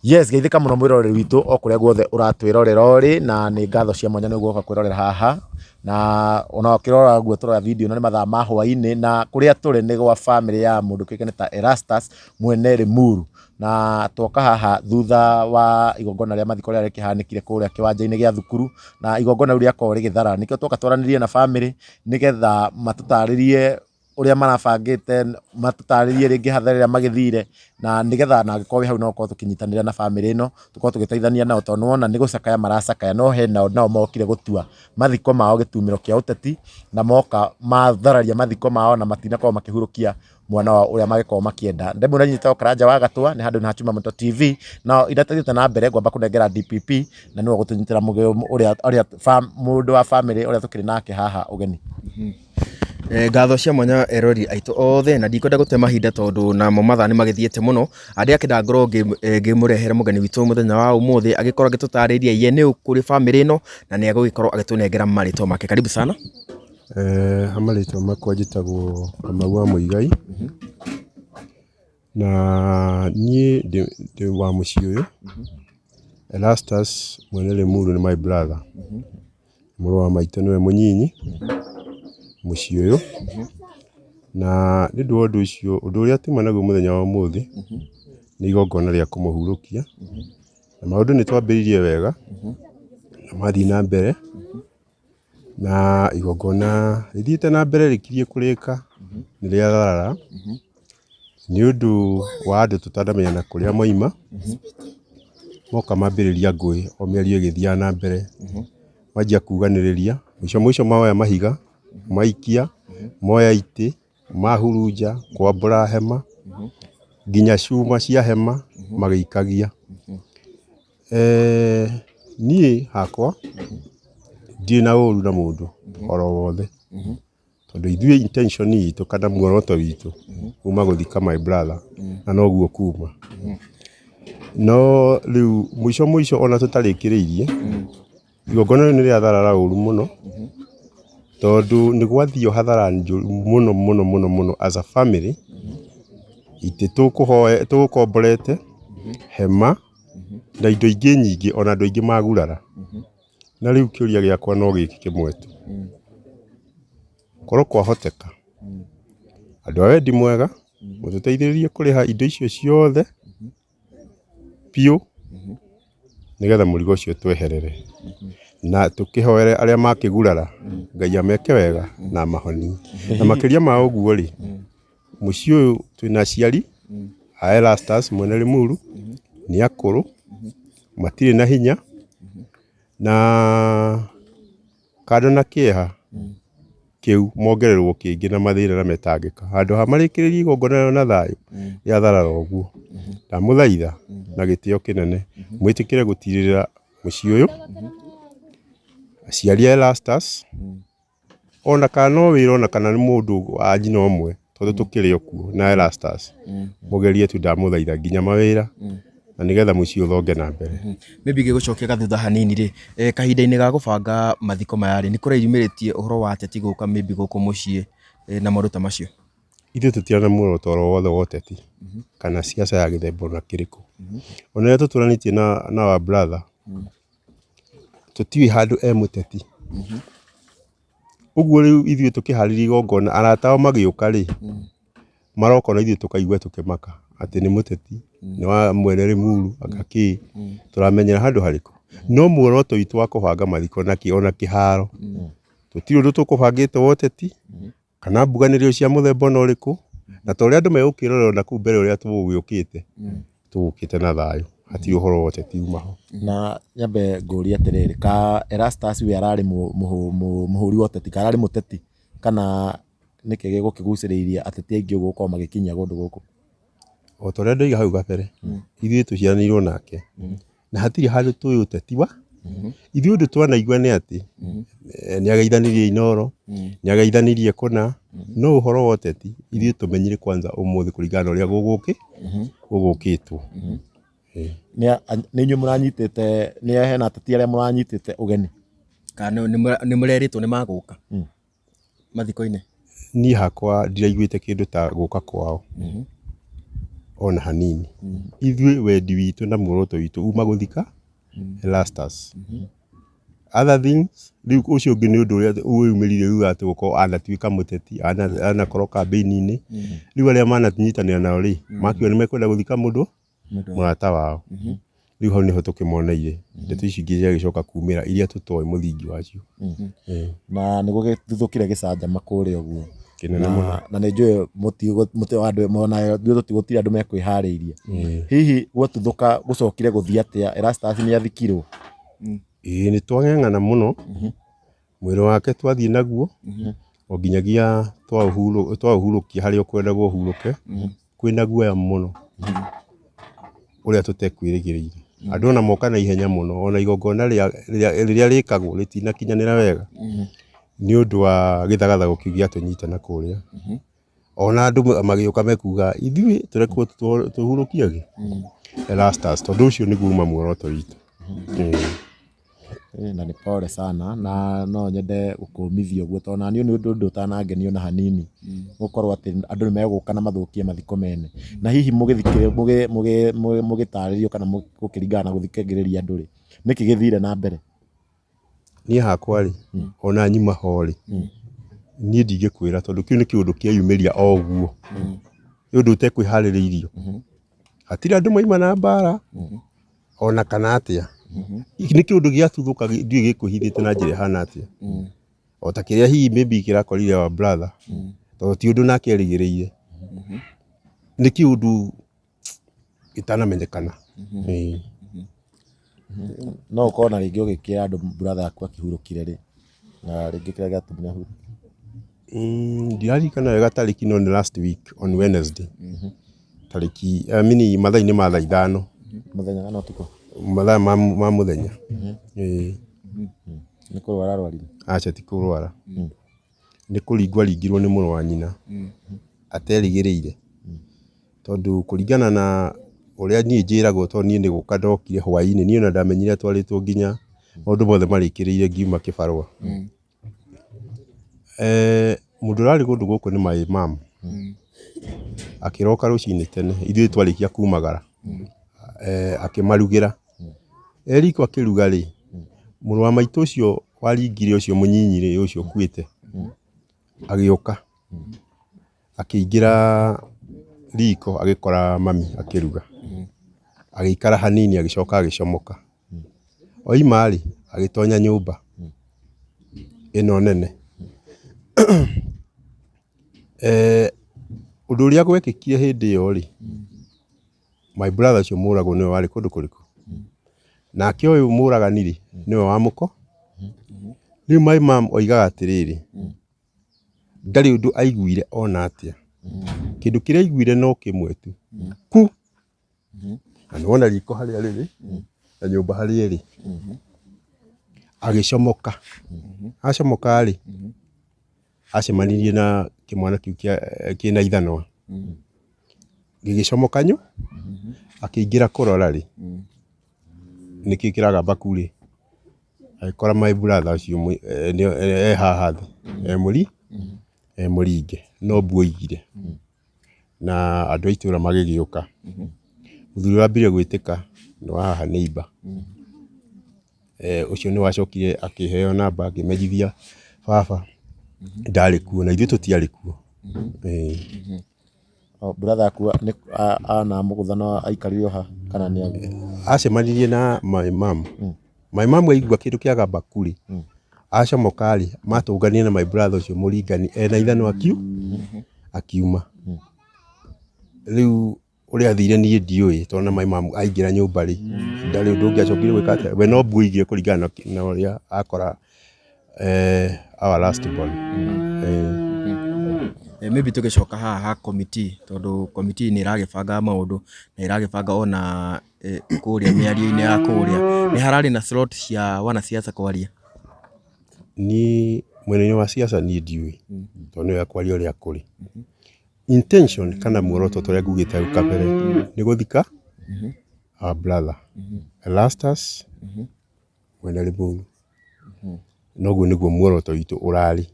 Yes, geithika muno mwiroreri witu o kuria guothe uratwirorera uri na ni ngatho cia mwanya ni guoka kwirorera haha na ona ukirora guo turora video no ni mathaa ma hwaini na kuria turi ni gwa family ya mundu kikene ta Erastus mwene Limuru na twoka haha thutha wa igongona ria mathiko ria kihanikire kuria kiwanja-ini gia thukuru na igongona ria ko rigithara nikio twoka twaranirie na family nigetha matutaririe uria marabangite matutaririe ringi hatharira magithire na nigetha na gikorwo hau no ko tukinyitanira na family ino tukorwo tugiteithania nao tondu wona ni gucakaya maracakaya no he nao mokire gutua mathiko mao gitumiro kia uteti na moka mathararia mathiko mao na matina korwo makihurukia mwana wa uria magikorwo makienda ndemu na nyita Karanja wa Gatwa ni handu na Chuma Moto TV na idathiite na mbere ngwamba kunengera DPP na niwe gutunyitira mugeo uria mundu wa family uria tukiri nake haha ugeni. Ngatho cia mwanya erori aitu othe na ndikwenda gute mahinda tondu na mo mathaa ni magithiete muno andi akenda ngoro ngimurehere mugeni witu muthenya wa umuthi agikorwo agitutariria ye ni ukuri family ino na ni agugikorwo agitunengera marito make. Karibu sana. Amarito makwa njitagwo Kamau wa Muigai na nie de wa muciĩ uyu Erastus mwene Limuru ni my brother muru wa maitũ niwe munyinyi muciĩ uyu na ni ndu undu ucio undu uria tima naguo muthenya wa umuthi ni igongona ria kumuhurukia na maundu ni twambiririe wega na mathi na mbere na igongona rithiite na mbere rikirie kurika ni ria tharara ni undu wa andu tutandamenya na kuria moima moka mambiriria ngui o mĩario ĩgĩthiaga na mbere manjia kuganĩrĩria mwico maoya mahiga maikia moya iti mahurunja kwambura hema nginya cuma cia hema magĩikagia. Niĩ hakwa ndirĩ na ũru na mũndũ oro wothe tondu ithuĩ intention itu kana muoroto witu uma guthika my brother na noguo kuma no riu mwico ona tutarikiriirie igongona ni ria tharara uru muno tondu ni gwathio hathara muno as a family ite tugukomborete hema na indo ingĩ nyingĩ ona andu aingĩ magurara na riu kiuria giakwa no giki kimwe tu korwo kwahoteka andu a wendi mwega mututeithĩrĩrie kuriha indo icio ciothe piu nigetha murigo ucio tweherere na tukihoere aria makigurara Ngai ameke wega na mahoni na makiria ma uguo ri muciĩ uyu twina aciari a Erastus mwene Limuru ni akuru matire na hinya na kando na kieha kiu mongererwo kingi na mathira na metangika handu ha marikiririe igongona na thayu ya tharara uguo ndamuthaitha na gitio kinene mwitikire gutirira muciĩ uyu aciari a Erastus ona kana no wira ona kana ni mundu a njina omwe tondu tukiri okuo na Erastus mugerie tu ndamuthaitha nginya mawira na nigetha muciĩ uthonge na mbere. Maybe gigucokia gathutha hanini ri kahinda-ini ga gubanga mathiko maya ri ni kureyumiritie uhoro wa ateti guka maybe guku muciĩ na maundu ta macio. Ithuĩ tutiana muoroto oro wothe wa ũteti kana siasa ya gĩthemba na kĩrĩkũ ona rĩrĩa tũtũranĩtie na wa brother tutiũĩ handũ mũteti ũguo rĩu ithuĩ tũkĩharĩria igongona arata ao magĩũka rĩ maroka na ithuĩ tũkaigua tũkĩmaka atĩ nĩ mũteti nĩ wa mwene Limuru akaki tũramenyera handũ harĩkũ no muoroto witũ wa kũbanga mathiko ona kĩharo tũtirĩ ũndũ tũkũbangĩte wa ũteti kana mbuganĩrio cia mũthemba na ũrĩkũ na tondũ andũ megũkĩrorera na kũu mbere ũrĩa tũgũkĩte na thayũ hatirĩ ũhoro wa ũteti umaho. Na nyambe ngũria atiriri ka Erastus we arari muhuri wa ũteti kana arĩ mũteti kana nĩkĩ gĩgũkĩgucĩrĩirie ateti aingĩ gũkorwo magĩkinyia gũndũ gũkũ? O ta ũrĩa ndoiga hau kabere ithuĩ tũciaranĩirwo nake na hatirĩ handũ tũĩ ũteti wa ithuĩ ũndũ twanaigua nĩ atĩ nĩ ageithanirie Inooro nĩ ageithanirie Kũna no ũhoro wa ũteti ithuĩ tũmenyire kwanza ũmũthĩ kũringana na ũrĩa gũgũkĩtwo. Nĩ inyuĩ mũranyitĩte nĩ hena ateti arĩa mũranyitĩte ũgeni kana nĩ mũreritwo nĩ magũka mathiko-inĩ? Niĩ hakwa ndiraiguĩte kĩndũ ta gũka kwao ona hanini ithuĩ wendi witũ na muoroto witũ uma gũthika Erastus. Other things rĩu ũcio ũngĩ nĩ ũndũ ũrĩa ũyumĩrire thutha atĩ gũkorwo anatuĩka mũteti anakorwo kambĩini-inĩ rĩu arĩa mananyitanĩra nao rĩ makiuga nĩ mekwenda gũthika mũndũ mũrata wao rĩu hau nĩho tũkĩmoneire ndeto ici ingĩ ciagĩcoka kumĩra iria tũtoĩ mũthingi wacio na nĩ gũgĩtuthũkire gĩcanjama kũrĩa ũguo kĩnene mũno na nĩ njũĩ andũ mona gũtirĩ andũ mekwĩharĩirie hihi gwatuthũka gũcokire gũthiĩ atĩa Erastus nĩ athikirwo nĩ twang'eng'ana mũno mwĩrĩ wake twathiĩ naguo o nginyagia twaũhurũkia harĩa ũkwendagwo ũhurũke kwĩna guoya mũno ũrĩa tũtekwĩrĩgĩrĩire andũ ona moka na ihenya mũno ona igongona rĩrĩa rĩkagwo rĩtinakinyanĩra wega nĩ ũndũ wa gĩthagathago kĩu gĩatũnyitana kũrĩa ona andũ magĩũka mekuga ithuĩ tũrekwo tũhurũkiage Erastus tondũ ũcio nĩguo uma muoroto witũ na nĩ pole sana na no nyende gũkũmithia ũguo tondũ na niĩ nĩ ũndũ ũtanangenio na hanini gũkorwo atĩ andũ nĩ megũka na mathũkie mathiko mene na hihi mũgĩtarĩrio kana gũkĩringana na gũthikagĩrĩria andũ rĩ nĩkĩ gĩthire na mbere niĩ hakwa rĩ ona nyuma ho rĩ niĩ ndingĩkwĩra tondũ kĩu nĩ kĩũndũ kĩayumĩria o ũguo nĩ ũndũ ũtekwĩharĩrĩirio hatirĩ andũ maima na mbara ona kana atĩa nĩ kĩũndũ gĩatuthũka ndiũĩ gĩkwĩhithĩte na njĩra ĩhana atĩa o ta kĩrĩa hihi maybe kĩrakorire wa brother tondũ ti ũndũ nake erĩgĩrĩire nĩ kĩũndũ gĩtanamenyekana no ũkorwo na rĩngĩ ũgĩkĩra andũ brother aku akĩhurũkire rĩ na rĩngĩ kĩrĩa gĩatũmire ahurũke ndirarikana wega tarĩki no nĩ last week on Wednesday tarĩki mathaa-inĩ ma thaa 5 mũthenya kana ũtukũ mathaa ma mũthenya nĩ kũrwara arwarire aca ti kũrwara nĩ kũringwo nĩ mũrũ wa nyina aterĩgĩrĩire tondũ kũringana na ũrĩa niĩ njĩragwo tondũ niĩ nĩ gũka ndokire hwaĩ-inĩ niĩ ona ndamenyire atwarĩtwo nginya maũndũ mothe marĩkĩrĩire ngiuma kĩbarũa mũndũ ũrarĩ kũndũ gũkũ nĩ my mom akĩroka rũcinĩ tene ithuĩ twarĩkia kumagara akĩmarugĩra eriko akĩruga rĩ mũrũ wa maitũ ũcio waringire ũcio mũnyinyi rĩ ũcio ũkuĩte agĩũka akĩingĩra riko agĩkora mami akĩruga agĩikara hanini agĩcoka agĩcomoka oima rĩ agĩtonya nyũmba ĩno nene ũndũ ũrĩa gwekĩkire hĩndĩ ĩyo rĩ my brother ũcio mũragwo nĩwe warĩ kũndũ kũrĩkũ nake ũyũ mũragani rĩ nĩwe wa mũko rĩu my mom oigaga atĩrĩrĩ ndarĩ ũndũ aiguire ona atĩa kĩndũ kĩrĩa aiguire no kĩmwe tu ku na nĩ wona riko harĩa rĩrĩ na nyũmba harĩa ĩrĩ agĩcomoka acomoka rĩ acemanirie na kĩmwana kĩu kĩna ithanwa gĩgĩcomoka nyũ akĩingĩra kũrora rĩ nĩkĩo kĩragamba kurĩ agĩkora my brother ũcio haha thĩ mũringe no mbu oigire na andũ a itũũra magĩgĩũka mũthuri wambire gwĩtĩka nĩ wa haha neighbor ũcio nĩ wacokire akĩheo namba akĩmenyithia baba ndarĩ kuo na ithuĩ tũtiarĩ kuo brother aku ana mũgũthano aikarire ha kana nĩ acemanirie na my mom aigua kĩndũ kĩagamba kurĩ acomoka rĩ matũngania na my brother ũcio mũringani ena ithanwa akiuma rĩu ũrĩa athire niĩ ndiũĩ tondũ na my mom aingĩra nyũmba rĩ ndarĩ ũndũ ũngĩ acokire gwĩka atĩa we no mbu oigire kũringana na ũrĩa akora our last born maybe tũgĩcoka haha ha committee tondũ committee nĩ ĩragĩbanga maũndũ na ĩragĩbanga ona kũrĩa mĩario-inĩ ya kũrĩa nĩ hararĩ na slot cia wanasiasa kwaria ni mwena-inĩ wa siasa niĩ ndiũĩ tondũ nĩwe akwaria ũrĩa kũrĩ intention kana muoroto tũrĩa ngugĩte hau kabere nĩ gũthika our brother Erastus mwena Limuru noguo nĩguo muoroto witũ ũrarĩ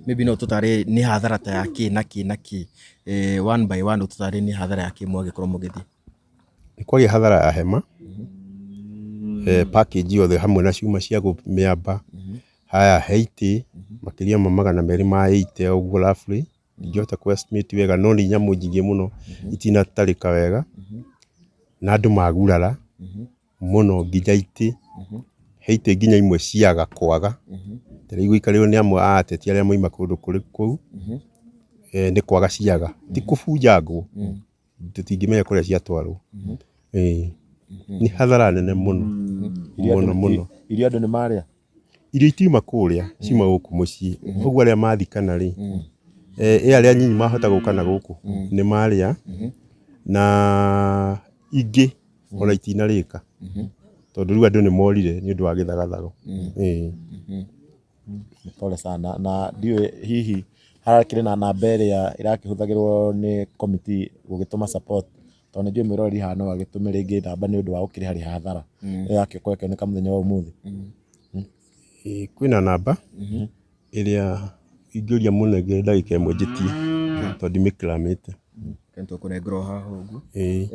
maybe no tutare ni hathara ta ya ki na ki one by one tutare ni hathara ya ki mwagikorwo mugithi nĩ kwagĩa hathara ya hema package yothe hamwe na ciuma cia gũmĩamba haya heiti makĩria ma 280 ũguo roughly ingĩhota ku estimate wega no nĩ nyamũ nyingĩ mũno itinatarĩka wega na andũ magurara mũno nginya itĩ heiti nginya imwe ciaga kwaga tĩrĩ igũikarĩrwo nĩ amwe a ateti arĩa moima kũndũ kũrĩ kũu nĩ kwaga ciaga ti kũbunjangwo tũtingĩmenya kũrĩa ciatwarwo nĩ hathara nene mũno mũno irio andũ nĩ marĩa irio itiuma kũrĩa ciuma gũkũ mũciĩ ũguo arĩa mathikana rĩ arĩa nyinyi mahota gũka na gũkũ nĩ marĩa na ingĩ ona itinarĩka tondũ rĩu andũ nĩ morire nĩ ũndũ wa gĩthagathago pole sana na ndiũĩ hihi harakĩrĩ na namba ĩrĩa ĩrakĩhũthagĩrwo nĩ committee gũgĩtũma support tondũ nĩ njũĩ mwĩroreri haha no agĩtũme rĩngĩ namba nĩ ũndũ wa gũkĩrĩha hathara ĩrakĩkorwo ĩkĩoneka mũthenya wa ũmũthĩ kwĩna namba ĩrĩa ingĩũria mũnengere ndagĩka ĩmwe njĩtie tondũ ndimĩkĩramĩte kento kũnengerwo haha ũguo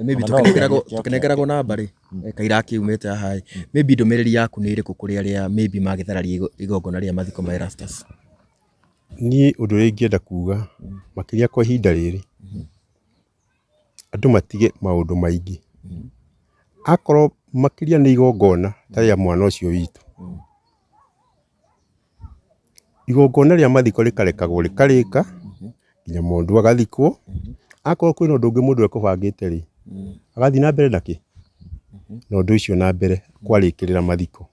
maybe tũkĩnengeragwo namba rĩ kaira kiumĩte haha maybe ndũmĩrĩri yaku nĩ ĩrĩkũ kũrĩ arĩa maybe magĩthararia igongona rĩa mathiko ma Erastus niĩ ũndũ ũrĩa ingĩenda kuga makĩria kwa ihinda rĩrĩ andũ matige maũndũ maingĩ akorwo makĩria nĩ igongona ta rĩa mwana ũcio witũ igongona rĩa mathiko rĩkarekagwo rĩkarĩka nginya mũndũ agathikwo akorwo kwĩna ũndũ ũngĩ mũndũ ekũbangĩte rĩ agathiĩ na mbere nakĩ na ũndũ ũcio na mbere kwarĩkĩrĩra mathiko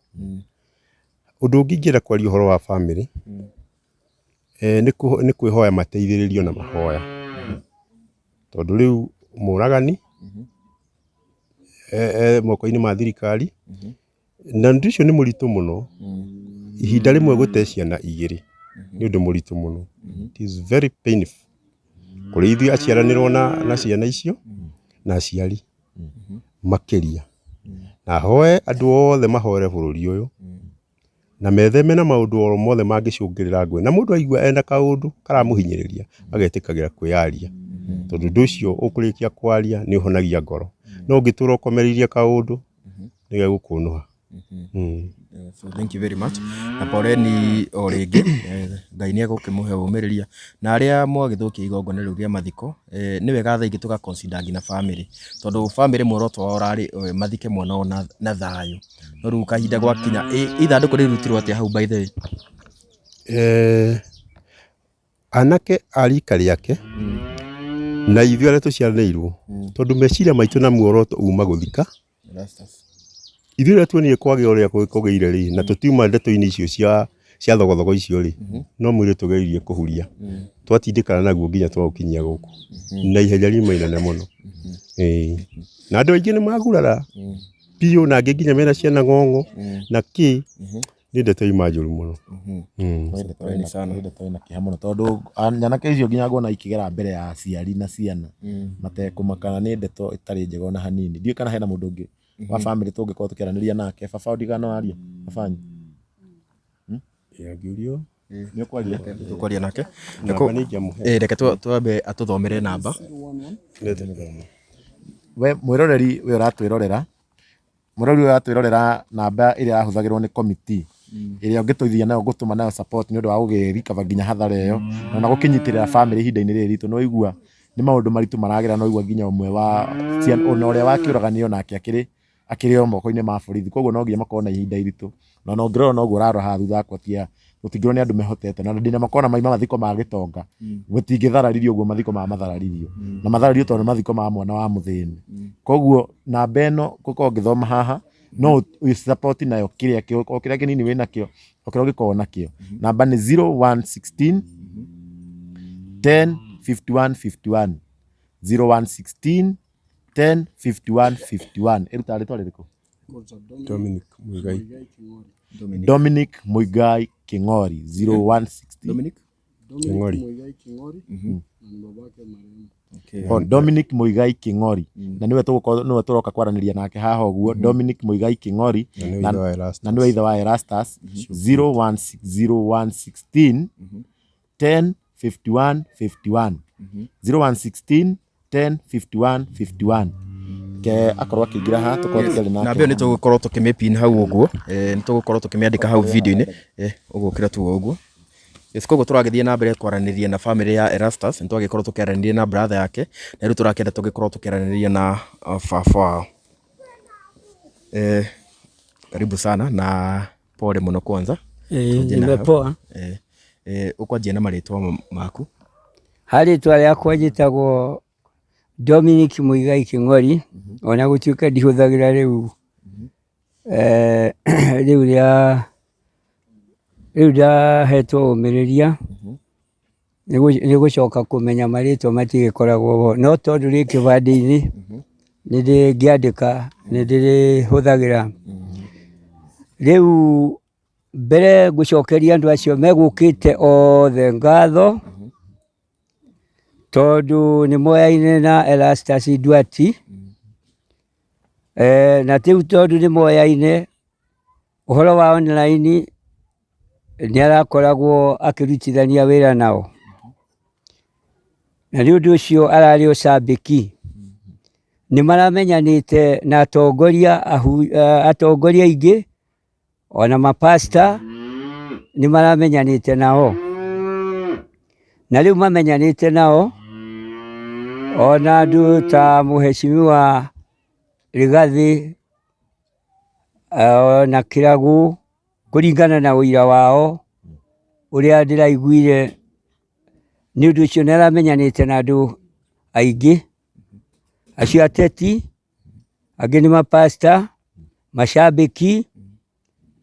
ũndũ ũngĩ ingĩenda kwaria ũhoro wa family nĩ kwĩhoya mateithĩrĩrio na mahoya tondũ rĩu mũragani moko-inĩ ma thirikari na ũndũ ũcio nĩ mũritũ mũno ihinda rĩmwe gũte ciana igĩrĩ nĩ ũndũ mũritũ mũno it is very painful kũrĩ ithuĩ aciaranĩrwo na ciana icio na aciari makĩria na hoe andũ othe mahoere bũrũri ũyũ na metheme na maũndũ oro mothe mangĩcũngĩrĩra ngũĩ na mũndũ aigua ena kaũndũ karamũhinyĩrĩria agetĩkagĩra kwĩyaria tondũ ũndũ ũcio ũkũrĩkia kwaria nĩ ũhonagia ngoro no ũngĩtũra ũkomereirie kaũndũ nĩ gegũkũnũha so thank you very much na poreni o rĩngĩ Ngai nĩ egũkĩmũhe ũmĩrĩria na arĩa mwagĩthũkia igongona rĩu rĩa mathiko nĩ wega tha ingĩ tũga consider nginya family tondũ family muoroto wao ũrarĩ mathike mwana o na thayũ no rĩu kahinda gwakinya ithandũkũ rĩrutirwo atĩa hau by the way anake a rika rĩake na ithuĩ arĩa tũciaranĩirwo tondũ meciria maitũ na muoroto uma gũthika ithuĩ rĩrĩa tuonire kwagĩa ũrĩa kũgĩire rĩ na tũtiuma ndeto-inĩ icio cia thogothogo icio rĩ no mwĩrĩ tũgeririe kũhuria twatindĩkana naguo nginya twagũkinyia gũkũ na ihenya riuma inene mũno na andũ aingĩ nĩ magurara biũ na angĩ nginya mena ciana ng'ong'o na kĩ nĩ ndeto ima njũru mũno ndeto ĩna kĩeha mũno tondũ nyanake icio nginya nguona ikĩgera mbere ya aciari na ciana matekũmakana nĩ ndeto ĩtarĩ njega ona hanini ndiũĩ kana hena mũndũ ũngĩ wa family tũngĩkorwo tũkĩaranĩria nake baba ndigano aria babanyu angĩũrio nĩ ũkwaria nake reke twambe atũthomere namba we mwĩroreri we ũratwĩrorera namba ĩrĩa yahũthagĩrwo nĩ committee ĩrĩa ũngĩtũithia nayo gũtũma nayo support nĩ ũndũ wa gũgĩrikaba nginya hathara ĩyo na gũkĩnyitĩrĩra family ihinda-inĩ rĩrĩ ritũ no igua nĩ maũndũ maritũ maragera no igua nginya ũmwe wa ona ũrĩa wakĩũraganio nake akĩrĩ o moko-inĩ ma borithi koguo no nginya makorwo na ihinda iritũ na ũngĩrora noguo ũrarora haha thutha wakwa gũtingĩrwo nĩ andũ mehotete na ndina makona maima mathiko ma gĩtonga gũtingĩthararirio ũguo mathiko ma mathararirio na matharario tondũ mathiko ma mwana wa mũthĩni koguo namba ĩno gũkorwo ngĩthoma haha no support nayo kĩrĩa kĩnini wĩ nakĩo okĩrwo gĩkorwo nakĩo namba nĩ 0116 10 51 51 0116 10 51 51 ĩruta rĩtwa rĩrĩkũ Dominic Muigai King'ori 0116 Dominic Muigai King'ori na niwe tũroka kwaranĩria nake haha ũguo Dominic Muigai King'ori na niwe ithe wa Erastus 0160 116 10 51 51 0116 10 51 51 ke akorwo akĩingĩra haha tũkorwo tũkĩaria nake na mbio nĩ tũgũkorwo tũkĩmĩpin hau ũguo nĩ tũgũkorwo tũkĩmĩandĩka hau video-inĩ ũguo kĩra tu ũguo koguo tũragĩthiĩ na mbere kwaranĩria na family ya Erastus nĩ twagĩkorwo tũkĩaranĩria na brother yake na rĩu tũrakĩenda tũgĩkorwo tũkĩaranĩria na baba wao. Karibu sana na pole mũno kwanza. Nimepoa. Ũkwanjia na marĩtwa maku? Harĩtwa rĩakwa njĩtagwo Dominic Muigai Kĩng'ori, ona gũtuĩka ndihũthagĩra rĩu ndahetwo ũmĩrĩria nĩ gũcoka kũmenya marĩtwa matigĩkoragwo ho, no tondũ rĩ kĩbandĩ-inĩ nĩ ndĩngĩandĩka nĩ ndĩrĩhũthagĩra. Rĩu mbere ngũcokeria andũ acio megũkĩte othe ngatho tondũ nĩ moyaine na Erastus Ndwati na rĩu tondũ nĩ moyaine ũhoro wa online nĩ arakoragwo akĩrutithania wĩra nao, na nĩ ũndũ ũcio ararĩ ũcambĩki. Nĩ maramenyanĩte na atongoria aingĩ ona mapasta nĩ maramenyanĩte nao, na rĩu mamenyanĩte nao ona andũ ta Mheshimiwa Rigathi na Kĩragũ kũringana na ũira wao ũrĩa ndĩraiguire. Nĩ ũndũ ũcio nĩ aramenyanĩte na andũ aingĩ acio ateti, angĩ nĩ mapasta, macambĩki.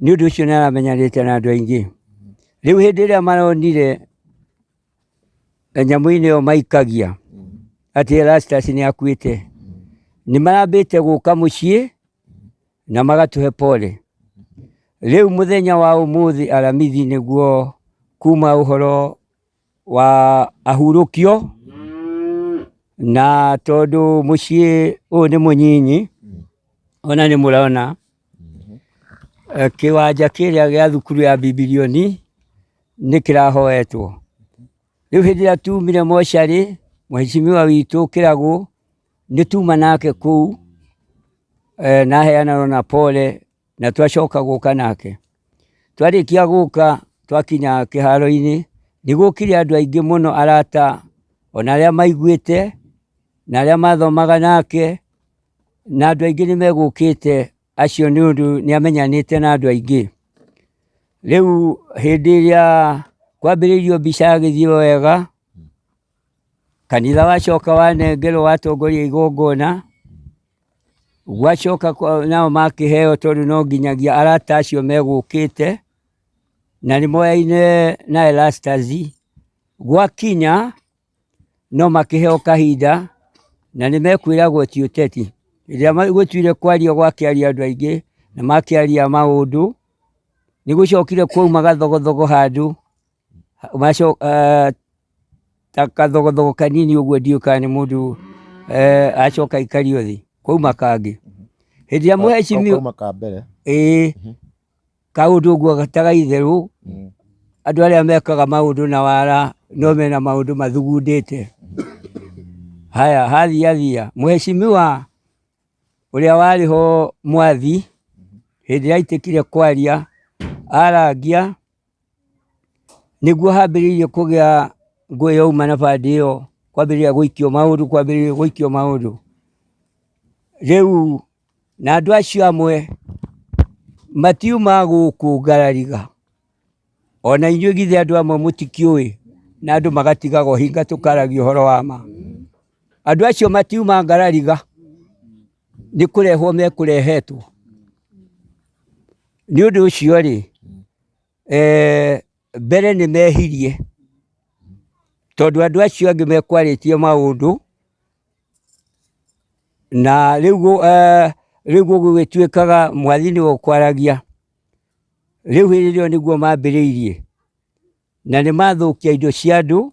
Nĩ ũndũ ũcio nĩ aramenyanĩte na andũ aingĩ. Rĩu hĩndĩ ĩrĩa maronire nyamũ-inĩ ĩyo maikagia atĩ Erastus nĩ akuĩte, nĩ marambĩte gũka mũciĩ na magatũhe pole. Rĩu mũthenya wa ũmũthĩ aramithi nĩguo kuma ũhoro wa ahurũkio, na tondũ mũciĩ ũyũ nĩ mũnyinyi ona nĩ mũrona kĩwanja kĩrĩa gĩa thukuru ya Bibilioni nĩ kĩrahoetwo. Rĩu hĩndĩ ĩrĩa tumire mocarĩ, Mheshimiwa witũ Kĩragũ nĩ tuma nake kũu na heana na pole na twacoka gũka nake. Twarĩkia gũka twakinya kĩharo-inĩ nĩ gũkire andũ aingĩ mũno, arata ona arĩa maiguĩte na arĩa mathomaga nake, na andũ aingĩ nĩ megũkĩte acio nĩ ũndũ nĩ amenyanĩte na andũ aingĩ. Rĩu hĩndĩ ĩrĩa kwambĩrĩirio mbica yagĩthiĩ wega, kanitha wacoka wanengerwo watongoria igongona, gwacoka nao makĩheo tondũ no nginyagia arata acio megũkĩte na nĩ moyaine na Erastus. Gwakinya no makĩheo kahinda na nĩ mekwĩragwo ti ũteti. Rĩrĩa gũtuire kwaria gwakĩaria andũ aingĩ na makĩaria maũndũ, nĩ gũcokire kwauma gathogothogo handũ, ta kathogothogo kanini ũguo, ndiũĩ kana nĩ mũndũ acoka ikario thĩ, kwauma kangĩ. Hĩndĩ ĩrĩa Mheshimiwa kaũndũ ũguo gatagaitherũ, andũ arĩa mekaga maũndũ na wara no mena maũndũ mathugundĩte. Haya hathiathia Mheshimiwa ũrĩa warĩ ho Mwathi hĩndĩ ĩrĩa aitĩkire kwaria arangia, nĩguo hambĩrĩirie kũgĩa ngũĩ yauma na bandi ĩyo, kwambĩrĩria gũikio maũndũ. Rĩu na andũ acio amwe matiuma gũkũ Ngarariga, ona inyuĩ githĩ andũ amwe mũtikĩũĩ na andũ magatigaga hinga tũkaragia ũhoro wa ma. Andũ acio matiuma Ngarariga, nĩ kũrehwo mekũrehetwo. Nĩ ũndũ ũcio rĩ, mbere nĩ mehirie tondũ andũ acio angĩ mekwarĩtie maũndũ, na rĩu gũgĩtuĩkaga Mwathi nĩwe ũkwaragia. Rĩu hĩndĩ ĩyo nĩguo mambĩrĩirie na nĩ mathũkia indo cia andũ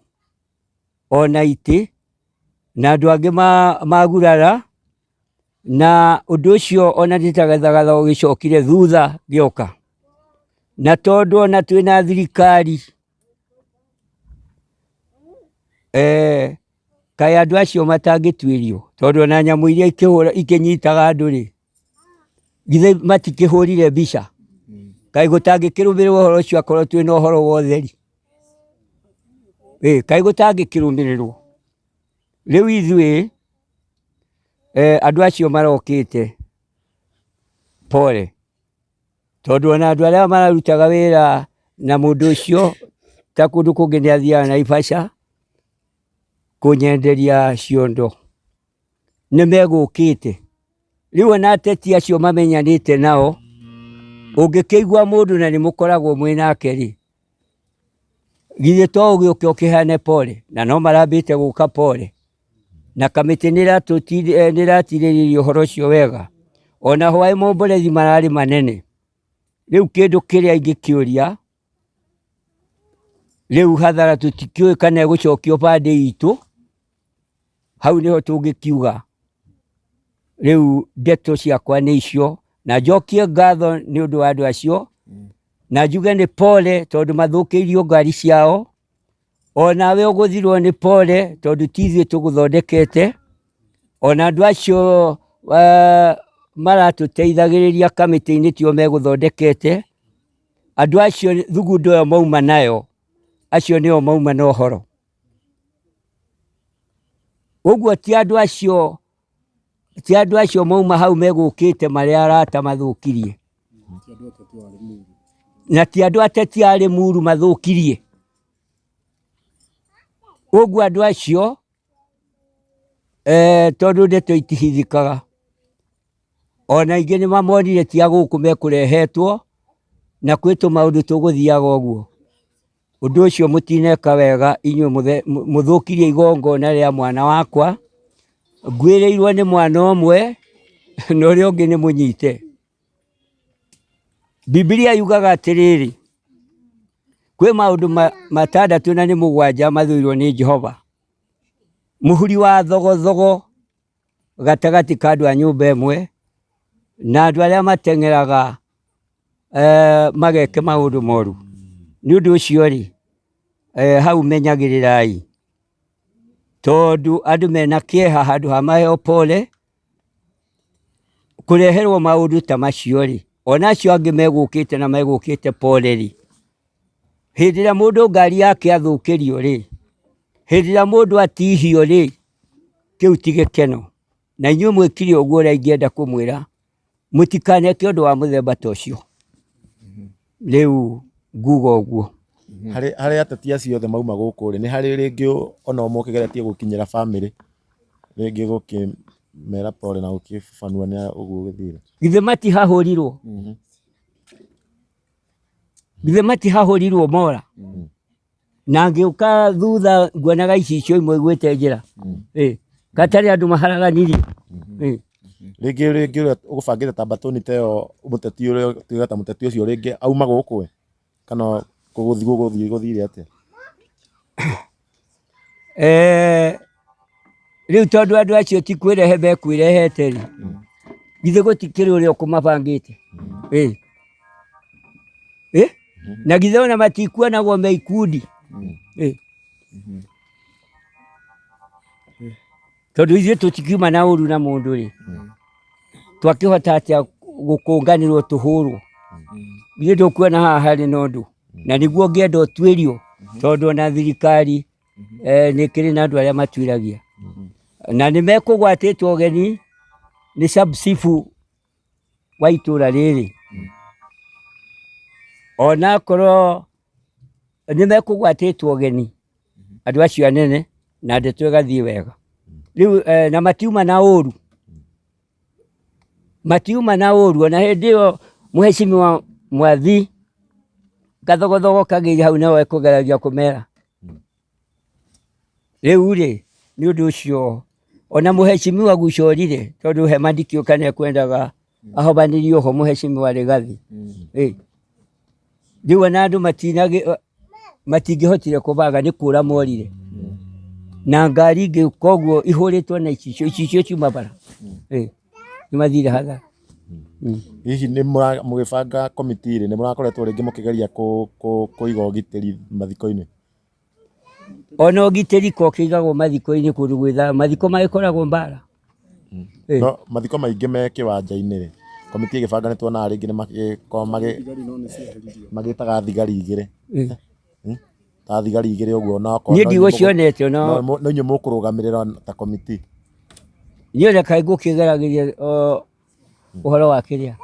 ona itĩ, na andũ angĩ magurara, na ũndũ ũcio ona ndĩtagathagatha ũgĩcokire thutha gĩoka. Na tondũ ona twĩna thirikari kaĩ andũ acio matangĩtuĩrio tondũ ona nyamũ iria ikĩnyitaga andũ rĩ githĩ matikĩhũrire mbica kaĩ gũtangĩkĩrũmĩrĩrwo ũhoro ũcio akorwo twĩna ũhoro wa ũtheri kaĩ gũtangĩkĩrũmĩrĩrwo rĩu ithuĩ andũ acio marokĩte pole tondũ ona andũ arĩa mararutaga wĩra na mũndũ ũcio ta kũndũ kũngĩ nĩ athiaga Naivasha kũnyenderia ciondo nĩ megũkĩte rĩu ona ateti acio mamenyanĩte nao ũngĩkĩigua mũndũ na nĩ mũkoragwo mwĩnake rĩ githĩ to ũgĩũke ũkĩhane pole na no marambĩte gũka pole na kamĩtĩ nĩ ĩratirĩrĩria ũhoro ũcio wega ona hwaĩ momborethi mararĩ manene rĩu kĩndũ kĩrĩa ingĩkĩũria rĩu hathara tũtikĩũĩ kana egũcokio bande itũ hau nĩho tũngĩkiuga rĩu ndeto ciakwa nĩ icio na njokie ngatho nĩ ũndũ wa andũ acio na njuge nĩ pole tondũ mathũkĩirio ngari ciao onawe ũgũthirwo nĩ pole tondũ ti ithuĩ tũgũthondekete ona andũ acio maratũteithagĩrĩria kamĩtĩ-inĩ tio megũthondekete andũ acio thugundo ĩyo mauma nayo acio nĩo mauma na ũhoro ũguo ti andũ acio mauma hau megũkĩte marĩa arata mathũkirie na ti andũ ateti arĩ muru mathũkirie ũguo andũ acio tondũ ndeto itihithikaga ona ingĩ nĩ mamonire ti agũkũ mekũrehetwo na kwĩ tũmaũndũ tũgũthiaga ũguo ũndũ ũcio mũtineka wega inyuĩ mũthũkirie igongona rĩa mwana wakwa ngwĩrĩirwo nĩ mwana ũmwe na ũrĩa ũngĩ nĩ mũnyite Biblia yugaga atĩrĩrĩ kwĩ maũndũ matandatũ na nĩ mũgwanja mathũirwo nĩ Jehova mũhuri wa thogothogo gatagatĩ ka andũ a nyũmba ĩmwe na andũ arĩa mateng'eraga mageke maũndũ moru nĩ ũndũ ũcio rĩ hau menyagĩrĩrai tondũ andũ mena kĩeha handũ ha maheo pole kũreherwo maũndũ ta macio rĩ ona acio angĩ megũkĩte na megũkĩte pole rĩ hĩndĩ ĩrĩa mũndũ ngari yake athũkĩrio rĩ hĩndĩ ĩrĩa mũndũ atihio rĩ kĩu ti gĩkeno na inyuĩ mwĩkire ũguo ũrĩa ingĩenda kũmwĩra mũtikaneke ũndũ wa mũthemba ta ũcio rĩu nguga ũguo harĩ ateti acio othe mauma gũkũ rĩ nĩ harĩ rĩngĩ ona mũkĩgeretie gũkinyĩra bamĩrĩ rĩngĩ gũkĩmera pole na gũkĩbanua nĩ ũguo gĩthire githĩ matihahũrirwo githĩ matihahũrirwo mora na ngĩũka thutha nguonaga icicio imwe igwĩte njĩra gatarĩ andũ maharaganirie rĩngĩ ũrĩa ũgũbangĩte ta mbatoni ta ĩyo mũteti ũrĩa tuge ta mũteti ũcio rĩngĩ auma gũkũ kana gũthire atĩa rĩu tondũ andũ acio ti kwĩrehe mekwĩrehete rĩ githĩ gũtikĩrĩ ũrĩa ũkũmabangĩte na githĩ ona matikuonagwo me ikundi tondũ ithuĩ tũtikiuma na ũru na mũndũ rĩ twakĩhota atĩa gũkũnganĩrwo tũhũrwo githĩ ndũkuona haha harĩ na ũndũ na nĩguo ngĩenda ũtuĩrio tondũ ona thirikari nĩ kĩrĩ na andũ arĩa matuĩragia na nĩ mekũgwatĩtwo ũgeni nĩ subsifu wa itũra rĩrĩ ona korwo nĩ mekũgwatĩtwo ũgeni andũ acio anene na ndeto ĩgathiĩ wega rĩu na matiuma na ũru ona hĩndĩ ĩyo mũheshimiwa Mwathi gathogothogo kagĩire hau nao ekũgeragia kũmera rĩu rĩ nĩ ũndũ ũcio ona mũheshimiwa gucorire tondũ he mandĩkĩũka nĩ ekwendaga ahobanĩrio ho mũheshimiwa Rigathi rĩu ona andũ matingĩhotire kũbaga nĩ kũra morire na ngari ingĩ koguo ihũrĩtwo na icicio ciuma bara nĩ mathire hathara hihi nĩ mũgĩbanga komiti-rĩ nĩ mũrakoretwo rĩngĩ mũkĩgeria kũiga ũgitĩri mathiko-inĩ Ono giteri ko kigagwo mathiko-ini kundu gwitha mathiko magikoragwo mbara. No mathiko maingi me kiwanja-ini ri komiti igibanga nitwona ringi magitaga thigari igire ta thigari igire uguo no ni ndigo cionete no inyu mukurugamirira ta komiti ni ole kai gukigeragiria uhoro wa kiria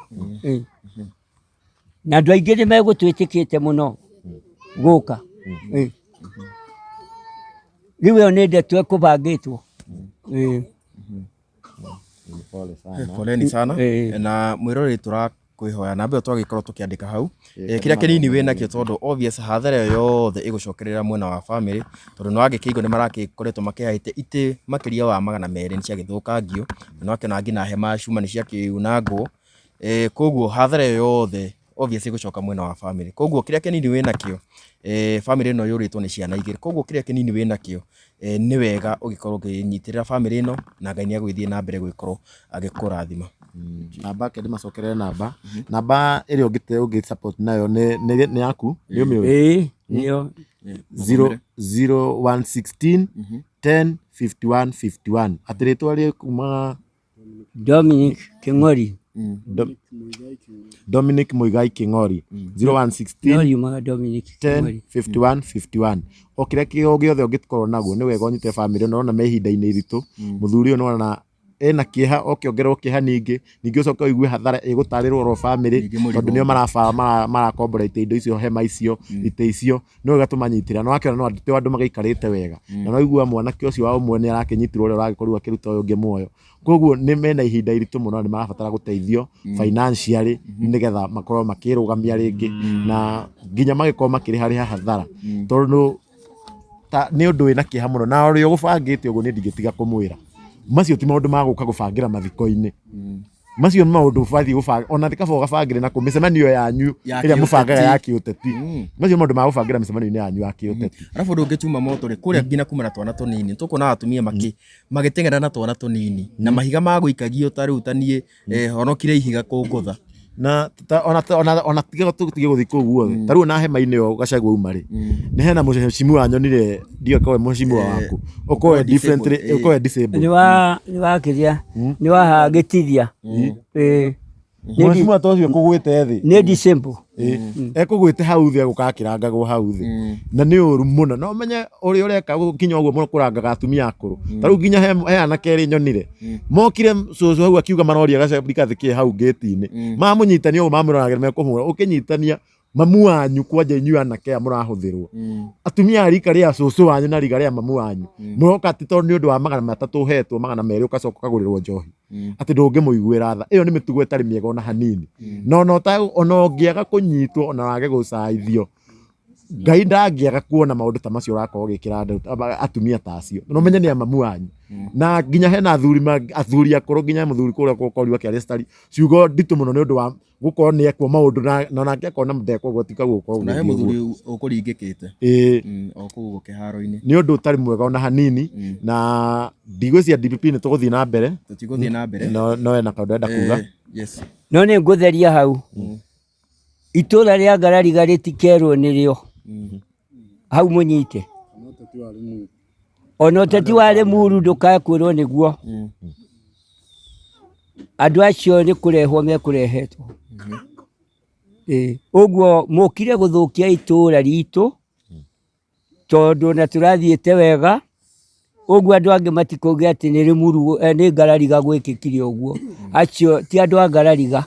na andu aingi ni megutwitikite muno guka riu yo ni ndeto kubangitwo poleni sana na mwirori turakwihoya nambe twagikorwo tukiandika hau kiria kinini wina kio tondu obvious hathara yothe igucokerera mwena wa family tondu no agikiigo ni marakikoretwo makihaite ite makiria wa 200 ni cia githukangio no akena ngina hema cuma ni cia kiunangwo koguo hathara yothe obvious igucoka mwena wa family koguo kiria kinini wina kio family no yuritwo ni ciana igiri koguo kiria kinini wina kio ni wega ugikorwo nginyitira family ino na Ngai ni agwithie na mbere gwikorwo agikurathima namba kende macokerere namba iri ungi support nayo ni yaku ni umiwe niyo 0116 10 51 51 atiritwa ri kuma Dominic King'ori Dominic Muigai King'ori 0116 no yumaga Dominic 10 51 51 okire kio giothe ungikorwo naguo ni wega unyite family no na mehinda-ini iritu muthuri no na ena kieha okiongerwo kieha ningi ucoke uigue hathara igutarirwo ro family tondu nio marakomborete indo icio hema icio ite icio no gatumanyitira no akiona no andite andu magaikarite wega na no igua mwanake ucio wa umwe ni arakinyitirwo uri uragikorwo akiruta uyu ungi muoyo koguo ni mena ihinda iritu muno ni marabatara guteithio financially nigetha makorwo makirugamia ringi na nginya magikorwo makiriha hathara tondu ni undu wina kieha muno na uri ugubangite uguo ni ndigitiga kumwira macio ti maundu maguka gubangira mathiko-ini macio ni maundu bathi gubanga ona thikabo gabangire na kumicemanio yanyu iria mubangaga ya kiuteti macio maundu ma gubangira micemanio-ini yanyu ya kiuteti arafu ndungituma moto ri kuria ngina kuma na twana tunini tukona atumia magitengera na twana tunini na mahiga ma guikagio ta riu tanie honokire ihiga kungutha na ona tiga tutige guthi ku guothe ta riu na hema-ini yo gacagwa umari ni hena mucimu wa nyonire ndio kwa mucimu waku ukoe differently ukoe disabled ni wa kiria ni wa hagitithia mucimu atocio kugwite thi ni disabled ekugwite hau thi gukakirangagwo hau thi na ni uru muno no menye uri ureka gukinya uguo muno kurangaga atumia akuru ta riu nginya he anake ri nyonire mokire cucu hau akiuga maroria gacabika thiki hau gate-ini mamunyitania uguo mamuroragire mekuhura ukinyitania mamu wanyu kwanja inyu anake murahuthirwo atumia rika ria cucu wanyu na rika ria mamu wanyu muroka ati tondu ni undu wa 300 hetwo 200 ugacoka kagurirwo njohi ati ndungimuiguira tha iyo ni mitugo itari miega ona hanini no ona ngiaga kunyitwo ona wage gucaithio Ngai ndangiaga kuona maundu ta macio urakorwo gikira atumia ta acio no menye ni mamu wanyu na nginya hena athuri akuru nginya muthuri kuria gukoriwa ki arestari ciugo nditu muno ni undu wa gukorwo ni ekwo maundu na nake akona mudeko gutika gukorwo na he muthuri ukuringikite okugo kiharo-ini ni undu utari mwega ona hanini na ndigwicia DPP ni tuguthii na mbere tutiguthii na mbere no ena kaundu enda kuga yes no ni ngutheria hau itura ria Ngarariga ritikerwo nirio hau munyite ona uteti wa Limuru ndukakwirwo niguo andu acio ni kurehwo mekurehetwo uguo mukire guthukia itura ritu tondu na turathiite wega uguo andu angi matikuge ati ni Limuru ni Ngarariga gwikikire uguo acio ti andu a Ngarariga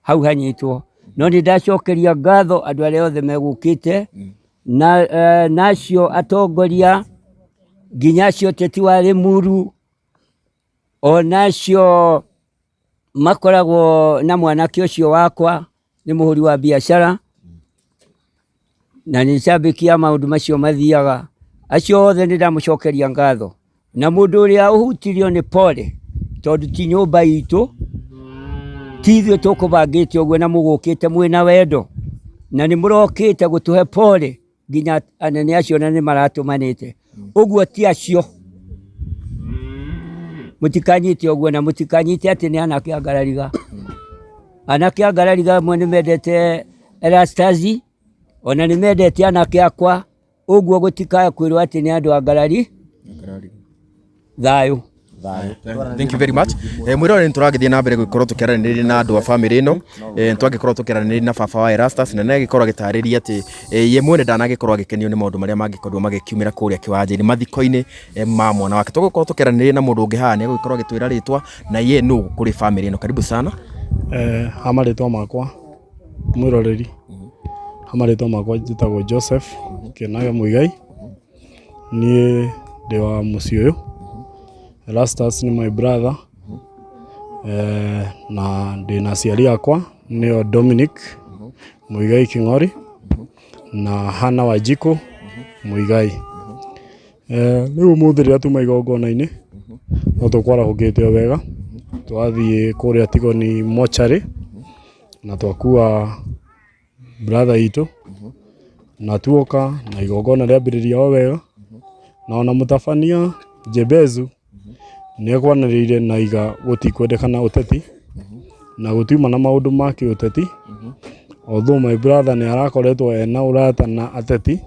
hau hanyitwo no ni ndacokeria ngatho andu aria othe megukite na nacio atongoria nginya acio teti wa Limuru onacio makoragwo na mwanake ucio wakwa ni muhuri wa biashara na ni shabikia maundu macio mathiaga acio othe ni ndamucokeria ngatho na mundu uria uhutirio ni pole tondu ti nyumba itu tithio tukubangite uguo na mugukite mwina wendo na ni murokite gutuhe pole nginya anene acio na ni maratumanite uguo ti acio mutikanyite uguo na mutikanyite ati ni anake a Ngarariga anake a Ngarariga mwe ni mendete Elastazi ona ni mendete anake akwa Ũguo gũtikaya kwĩrwo atĩ nĩ andũ a ngarari. Thayũ. Thank you very much. Mwirore nturagithie na mbere gukorwo tukiaranĩria na andu a family ino. Twagikorwo tukiaranĩria na baba wa Erastus na nagikorwo agitariria ati ye mwene ndanagikorwo agikenio ni maundu maria mangikorwo magikiumira kuria kiwanja-ini mathiko-ini ma mwana wake. Tugukorwo tukiaranĩria na mundu ungi haha ni gukorwo agitwira ritwa na ye nu kuri family ino. Karibu sana. Hama ritwa makwa mwiroreri. Hama ritwa makwa njitagwo Joseph Kenaga Muigai. Ni ndi wa muciĩ uyu. Erastus ni my brother. Na ndi na ciari akwa nio Dominic Muigai King'ori na Hana Wajiko Muigai. Riu muthi riria tuma igongona-ini no tukwarahukite wega, twathie kuria Tigoni mochari na twakua brother itu na tuoka na igongona riambiriria o wega, na ona mutabania Jebezu niekwanĩrĩire na iga gutikwendekana uteti na gutiuma na maundu ma kiuteti. Although my brother ni arakoretwo ena urata na ateti,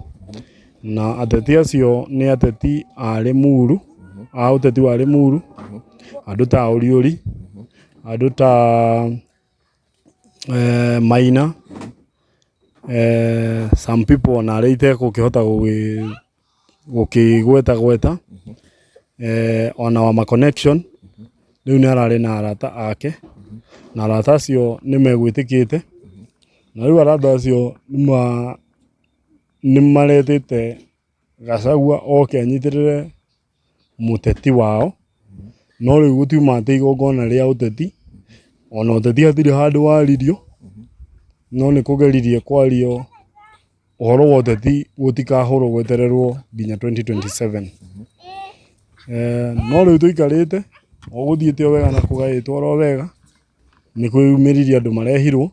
na ateti acio ni ateti a Limuru, a uteti wa Limuru, andu ta Uriuri, andu ta Maina, some people na reite gukihota gukigweta ona wa ma connection. Riu ni arari na arata ake na arata acio ni megwitikite, na riu arata acio ni maretete Gachagua oke anyitirire muteti wao, no riu gutiuma ati igongona ria uteti, ona uteti hatiri handu waririo, no ni kugeririe kwario uhoro wa uteti gutikahurwo gwetererwo nginya 2027. No riu tuikarite o guthiite o wega na kugaitwo oro wega, ni kwiyumiririe andu marehirwo.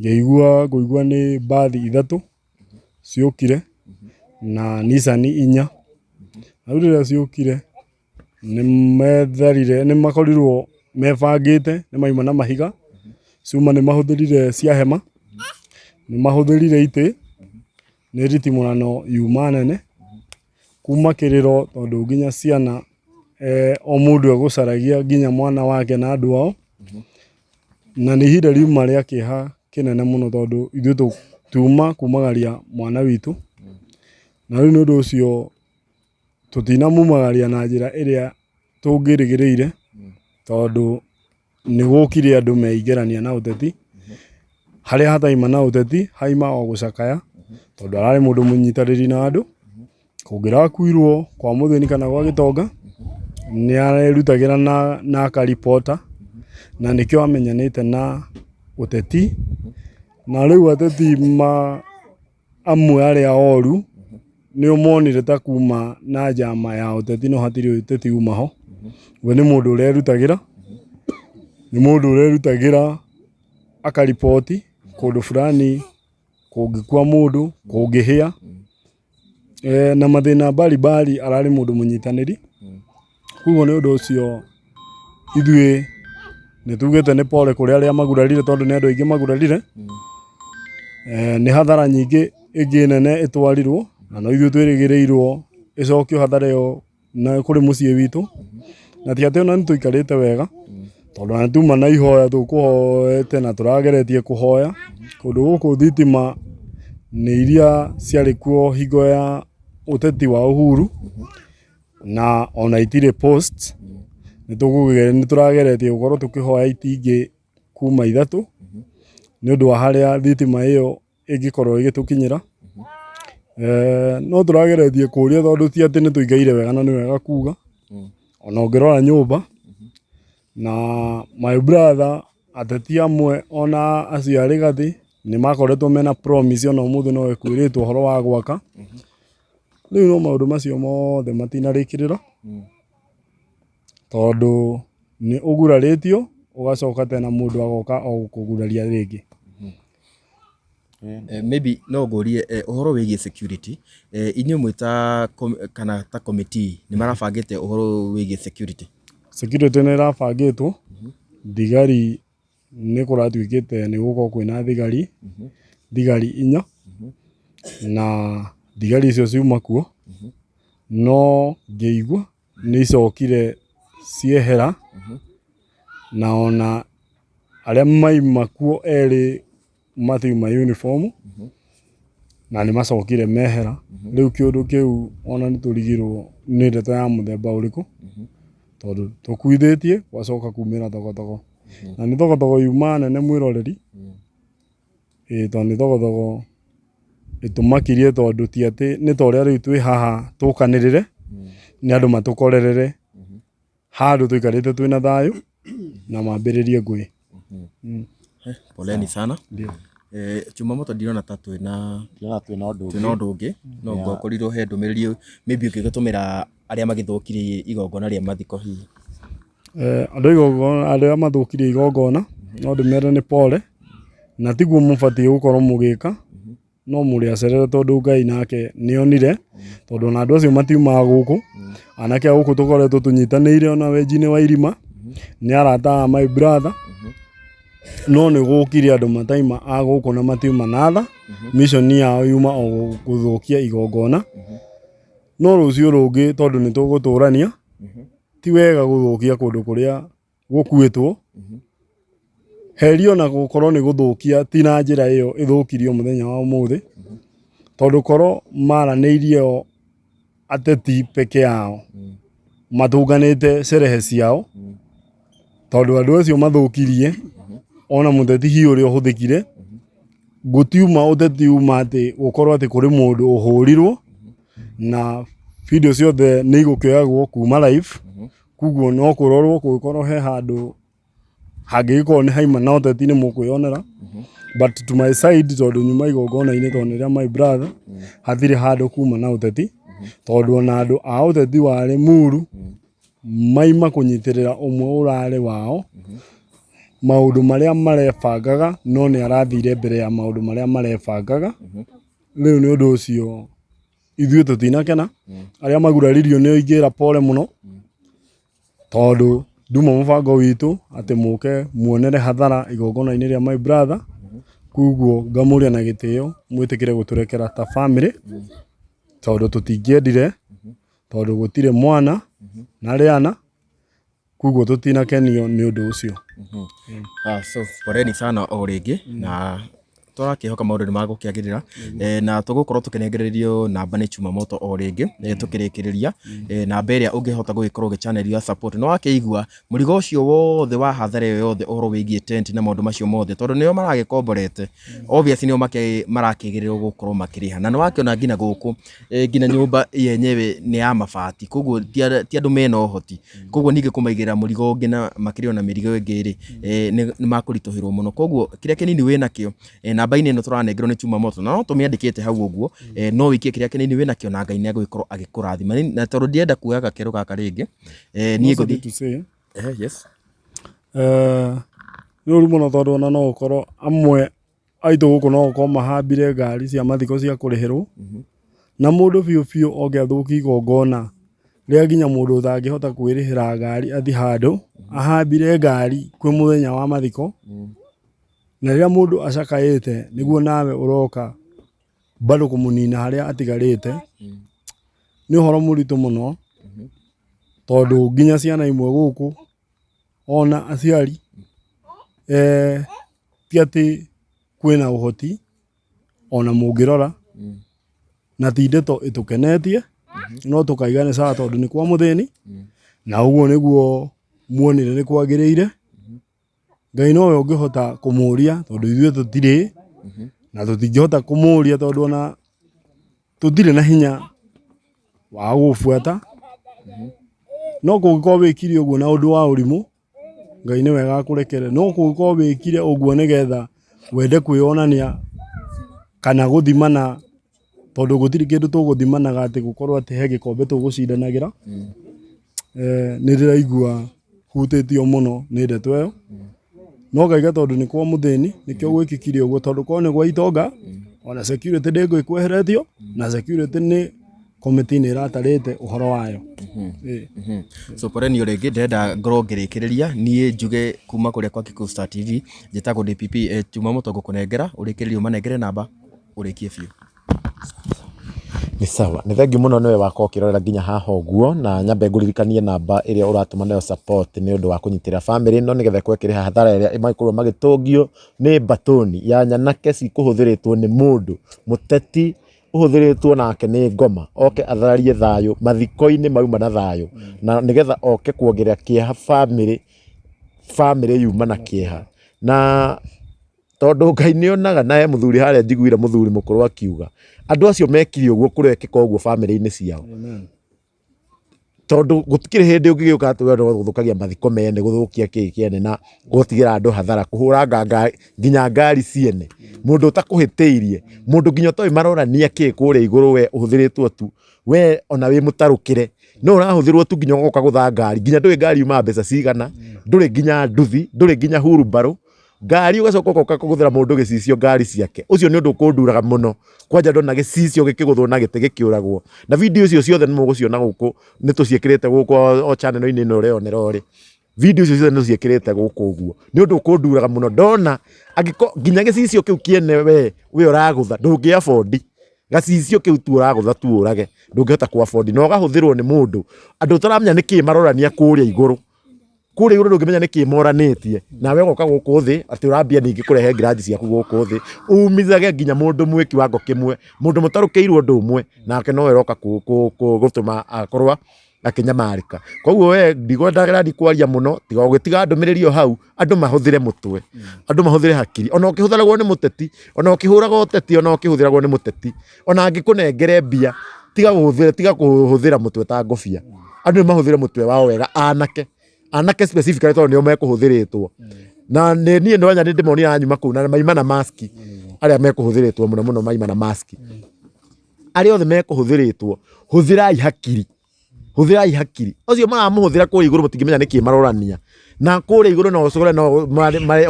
Ngĩigua ni bathi 3 ciokire na Nissan 4, na riria ciokire ni makorirwo mebangite, ni maima na mahiga ciuma, ni mahuthirire cia hema, ni mahuthirire ite, ni ritimurano yuma nene kuma kiriro, tondu nginya ciana o mundu agucaragia nginya mwana wake na andu ao, na ni ihinda riuma ria kiha kinene muno, tondu ithuĩ tuma kumagaria mwana witu, na riu ni undu ucio tutinamumagaria na njira iria tungirigiriire, tondu ni gukire andu meigerania na uteti, haria hataima na uteti haima o gucakaya, tondu arari mundu munyitariri na andu. Kungirakuirwo kwa muthini kana gwa gitonga ni arerutagira na akaripota, na nikio amenyanite na uteti, na riu ateti amwe aria oru ni umonire ta kuma na jama ya uteti, no hatiri uteti uma ho. We ni mundu urerutagira, ni mundu urerutagira akaripoti kundu fulani kungikwa mundu, kungihia na mathina bali arari mundu munyitaniri. Kuguo ni undu ucio ithuĩ ni tugite ni pole kuri aria magurarire, tondu ni andu aingi magurarire. Ni hathara nyingi ingi nene itwarirwo, na no ithuĩ twirigirirwo icokio hathara iyo na kuri muciĩ witu, na ti ati ona ni tuikarite wega, tondu na tuma na ihoya tukuhoete na turageretie kuhoya kundu guku thitima ni iria ciari kuo hingo ya uteti wa Uhuru, na ona itire post. Ni turageretie gukorwo tukihoya itingi kuma 3 ni undu wa haria thitima iyo ingikorwo igitukinyira. No turageretie kuria, tondu ti ati ni tuigaire wega, no ni wega kuga. Ona ungirora nyumba na my brother, ateti amwe ona acio ari gathi ni makoretwo mena promise, ona umuthi no ekwiritwo horo wa gwaka. Riu no maundu macio mothe matinarikirira, tondu ni uguraritio ugacoka tena mundu agoka o kuguraria ringi. Maybe no ngurie uhoro wigie security, inyuĩ mwita kana ta committee ni marabangite uhoro wigie security? Security ni irabangitwo, thigari ni kuratuikite ni gukorwo kwina thigari 4, na thigari icio ciuma kuo no ngĩigua nĩ icokire ciehera na ona arĩa maima kuo erĩ matiuma uniform na nĩ macokire mehera. Rĩu kĩũndũ kĩu ona nĩ tũrigirwo nĩ ndeto ya mũthemba ũrĩkũ tondũ tũkuithĩtie gwacoka kumĩra thogotogo na nĩ thogotogo yuma nene mwĩroreri. Tondũ nĩ thogotogo ĩtũmakirie tondũ ti atĩ nĩ ta ũrĩa rĩu twĩ haha tũkanĩrĩre nĩ andũ matũkorerere handũ tũikarĩte twĩna thayũ na mambĩrĩrie ngũĩ. Poleni sana. Chumamoto ndirona ta twĩna ũndũ ũngĩ no ngokorirwo he ndũmĩrĩri maybe ũngĩgĩtũmĩra arĩa magĩthũkirie igongona rĩa mathiko hihi. Andũ arĩa mathũkirie igongona no ndĩmere nĩ pole na tiguo mũbatiĩ gũkorwo mũgĩka, no mũrĩ acerere tondũ Ngai nake nĩonire tondũ ona andũ acio matiumaga gũkũ. Anake a gũkũ tũkoretwo tũnyitanĩire ona wenji-inĩ wa irima nĩ arata a my brother, no nĩ gũkire andũ mataima a gũkũ na matiuma na tha. Mission yao yuma o gũthũkia igongona. No rũciũ rũngĩ tondũ nĩ tũgũtũrania ti wega gũthũkia kũndũ kũrĩa gũkuĩtwo. Herio na gũkorwo nĩ gũthũkia ti na njĩra ĩyo ĩthũkirio mũthenya wa ũmũthĩ tondũ korwo maranĩirie o ateti peke yao matũnganĩte sherehe ciao tondũ andũ acio mathũkirie ona mũteti hihi ũrĩa ũhũthĩkire gũtiuma ũteti uma atĩ gũkorwo atĩ kũrĩ mũndũ ũhũrirwo na video ciothe nĩ igũkĩoyagwo kuma live. Kuguo no kũrorwo kũgĩkorwo he handũ hangĩgĩkorwo nĩ haima na ũteti nĩ mũkwĩonera. But to my side tondũ nyuma igongona-inĩ tondũ nĩrĩa my brother hatirĩ handũ kuma na ũteti tondũ ona andũ a ũteti warĩ Muru maima kũnyitĩrĩra ũmwe ũrarĩ wao maũndũ marĩa marebangaga no nĩ arathire mbere ya maũndũ marĩa marebangaga. Rĩu nĩ ũndũ ũcio ithuĩ tũtinakena. Arĩa maguraririo nĩ oingĩra pole mũno tondũ nduma mũbango witũ atĩ mũke muonere hathara igongona-inĩ rĩa my brother. Kuguo ngamũria na gĩtĩo mwĩtĩkĩre gũtũrekera ta family tondũ tũtingĩendire tondũ gũtirĩ mwana na rĩana. Kuguo tũtinakenio nĩ ũndũ ũcio. So poleni sana o rĩngĩ na tũrakĩhoka maũndũ nĩ magũkĩagĩrĩra na tũgũkorwo tũkĩnengererio namba nĩ Chumamoto o rĩngĩ tũkĩrĩkĩrĩria namba ĩrĩa ũngĩhota gũgĩkorwo ũgĩ-channel support. No wakĩigua mũrigo ũcio wothe wa hathara ĩyo yothe ũhoro wĩgiĩ tent na maũndũ macio mothe tondũ nĩo maragĩkomborete obviously nĩo marakĩgĩrĩrwo gũkorwo makĩrĩha na nĩ wakĩona nginya gũkũ nginya nyũmba yenyewe nĩ ya mabati. Koguo ti andũ mena ũhoti. Koguo ningĩ kũmaigĩrĩra mũrigo ũngĩ na makĩrĩ ona mĩrigo ĩngĩ nĩ makũritũhĩrwo mũno. Koguo kĩrĩa kĩnini wĩnakĩo namba-inĩ ĩno tũranengerwo nĩ Chumamoto na no tũmĩandĩkĩte hau ũguo no wĩkie kĩrĩa kĩnini wĩnakĩo na Ngai nĩ agũgĩkorwo agĩkũrathima. Na tondũ ndienda kuoya gakerũ gaka rĩngĩ niĩ ngũthiĩ yes nĩ ũru mũno tondũ ona no ũkorwo amwe aitũ gũkũ no gũkorwo mahambire ngari cia mathiko cia kũrĩhĩrwo na mũndũ biũ biũ oke athũkie igongona rĩrĩa nginya mũndũ ũtangĩhota kwĩrĩhĩra ngari athi handũ ahambire ngari kwĩ mũthenya wa mathiko. Na rĩrĩa mũndũ acakaĩte nĩguo nawe ũroka bado kũmũnina harĩa atigarĩte nĩ ũhoro mũritũ mũno tondũ nginya ciana imwe gũkũ ona aciari ti atĩ kwĩna ũhoti ona mũngĩrora na ti ndeto ĩtũkenetie no tũkaiga nĩ sawa tondũ nĩ kwa mũthĩni na ũguo nĩguo muonire nĩ kwagĩrĩire. Ngai nowe ũngĩhota kũmũria tondũ ithuĩ tũtirĩ na tũtingĩhota kũmũria tondũ ona tũtirĩ na hinya wa gũbuata. No kũngĩkorwo wĩkire ũguo na ũndũ wa ũrimũ Ngai nĩ wega akũrekere. No kũngĩkorwo wĩkire ũguo nĩgetha wende kwĩonania kana gũthimana tondũ gũtirĩ kĩndũ tũgũthimanaga atĩ gũkorwo atĩ he gĩkombe tũgũcindanagĩra. Nĩ ndĩraigua hutĩtio mũno nĩ ndeto ĩyo no ngaiga tondũ nĩ kwa mũthĩni nĩkĩo gwĩkĩkire ũguo tondũ korwo nĩ gwa itonga ona security ndĩngĩkweheretio na security nĩ committee nĩ ĩratarĩte ũhoro wayo. So poleni o rĩngĩ ndĩrenda ngorwo ngĩrĩkĩrĩria niĩ njuge kuma kũrĩa kwa Kikuyu Star TV njĩtagwo DPP Chumamoto ngũkũnengera ũrĩkĩrĩrie ũmanengere namba ũrĩkie biũ. Ni sawa, ni thengi muno niwe wako kirorera nginya haha uguo, na nyambe nguririkanie namba iria uratuma nayo support ni undu wa kunyitira family no nigetha kwekire hathara iria imakorwo magitongio ni batoni ya nyanake cikuhuthiritwo ni mundu muteti uhuthiritwo nake ni ngoma oke athararie thayo mathiko-ini mauma na thayo na nigetha oke kuongerera kieha family yuma na kieha na tondu Ngai ni onaga nae muthuri haria njiguire muthuri mukuru akiuga andu acio mekire uguo kurekeka uguo family-ini ciao tondu gutikire hindi ungigiuka ati we no guthukagia mathiko mene guthukia kiene na gutigira andu hathara kuhura nginya ngari ciene mundu utakuhitiirie mundu nginya toi marorania ki kuria iguru we uhuthiritwo tu we ona wi mutarukire no urahuthirwo tu nginya goka gutha ngari nginya ndui ngari uma mbeca cigana nduri nginya nduthi nduri nginya hurumbaru ngari ugacoka goka kuguthira mundu gicicio ngari ciake ucio ni undu kunduraga muno kwanja ndona gicicio gikiguthwo na gite gikiuragwo na video icio ciothe ni muguciona guku ni tuciekirite guku o channel-ini ino reonera ori video icio ciothe ni tuciekirite guku uguo ni undu kunduraga muno ndona agiko nginya gicicio kiu kiene we uragutha ndungi afford gacicio kiu tu uragutha tu urage ndungihota ku afford no gahuthirwo ni mundu andu taramenya niki marorania kuria iguru kuri iguru ndungimenya niki moranitie nawe goka guku thi ati urambia ningi kurehe grudge ciaku guku thi umithage nginya mundu mwe kiwango kimwe mundu mutarukiirwo ndu umwe nake no eroka gutuma akorwa akinyamarika koguo we ndigwendagira ndikwaria muno tiga ugitiga ndumiririo hau andu mahuthire mutwe andu mahuthire hakiri ona ukihuthiragwo ni muteti ona ukihuragwo uteti ona ukihuthiragwo ni muteti ona angikunengere mbia tiga kuhuthira mutwe ta ngobia andu mahuthire mutwe wao wega anake specifically tondu nio mekuhuthiritwo na nie no anya ndimonia anyuma kuu na maima na mask aria mekuhuthiritwo muno maima na mask aria othe mekuhuthiritwo huthirai hakiri ucio maramuhuthira kuri iguru mutingimenya niki marorania na kuri iguru no ucogore no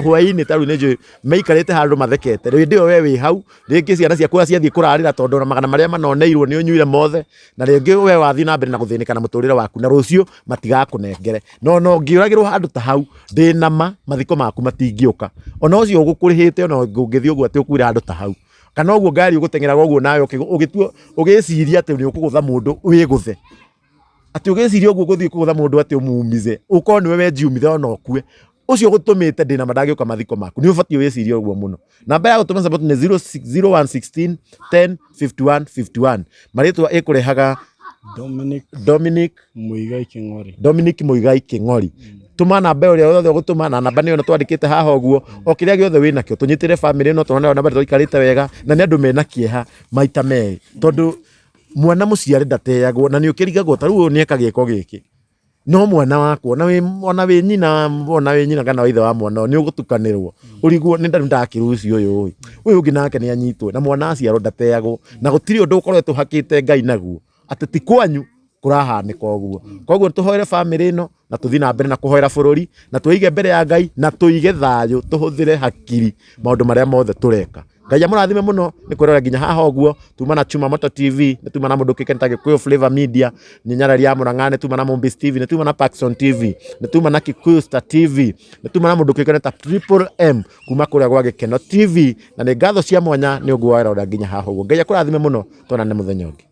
hwaini taru neje meikarite handu mathekete ndio we wi hau ringi ciana ciaku ciathie kurarira tondu na magana maria manoneirwo ni unyuire mothe na ringi we wathi na mbere na guthinika na muturire waku na rucio matigakunengere no ngiuragirwo handu ta hau ndinama mathiko maku matingiuka ona ucio ugukurihite ona ungithii uguo ati ukuira handu ta hau kana uguo ngari ugutengeraga uguo nayo ugituo ugiciria ati ni ukugutha mundu wiguthe ati ugiciria uguo guthii kugutha mundu ati umumize uko ni wewe jiumithe ona okue ucio gutumite ndina madagiuka mathiko maku ni ubati wiciria uguo muno namba ya gutuma support ni 06116 10 51 51 maritwa ikurehaga Dominic Muigai King'ori tuma namba uria yothe gutuma na namba niyo twandikite haha uguo o kiria giothe wina kio tunyitire family no tona namba twikarite wega na ni andu mena kieha maita meri tondu mwana muciari ndateagwo na ni ukirigagwo taru ni ekagiko giki no mwana wako ona we nyina kana ithe wa mwana ni ugutukanirwo urigwo ni ndakiruci uyu ungi nake ni anyitwe na mwana aciaro ndateagwo na gutiri undu ukoretwo hakite Ngai naguo ati ti kwanyu kurahanika uguo koguo tuhoere family ino na tuthi na mbere na kuhoera bururi na tuige mbere ya Ngai na tuige thayo tuhuthire hakiri maundu maria mothe tureka Ngai amurathime muno ni kwirora nginya haha uguo tuma na Chuma Moto TV ni tuma na mundu kikenta Gikuyu Flavor Media ni Nyarari ya Murang'a tuma na Mombis TV ni tuma na Paxson TV ni tuma na Kikuyu Star TV ni tuma na mundu kikenta Triple M kuma kuria gwa Gikeno TV na ni ngatho cia mwanya ni uguo wairora nginya haha uguo Ngai akurathime muno tonane muthenya ungi.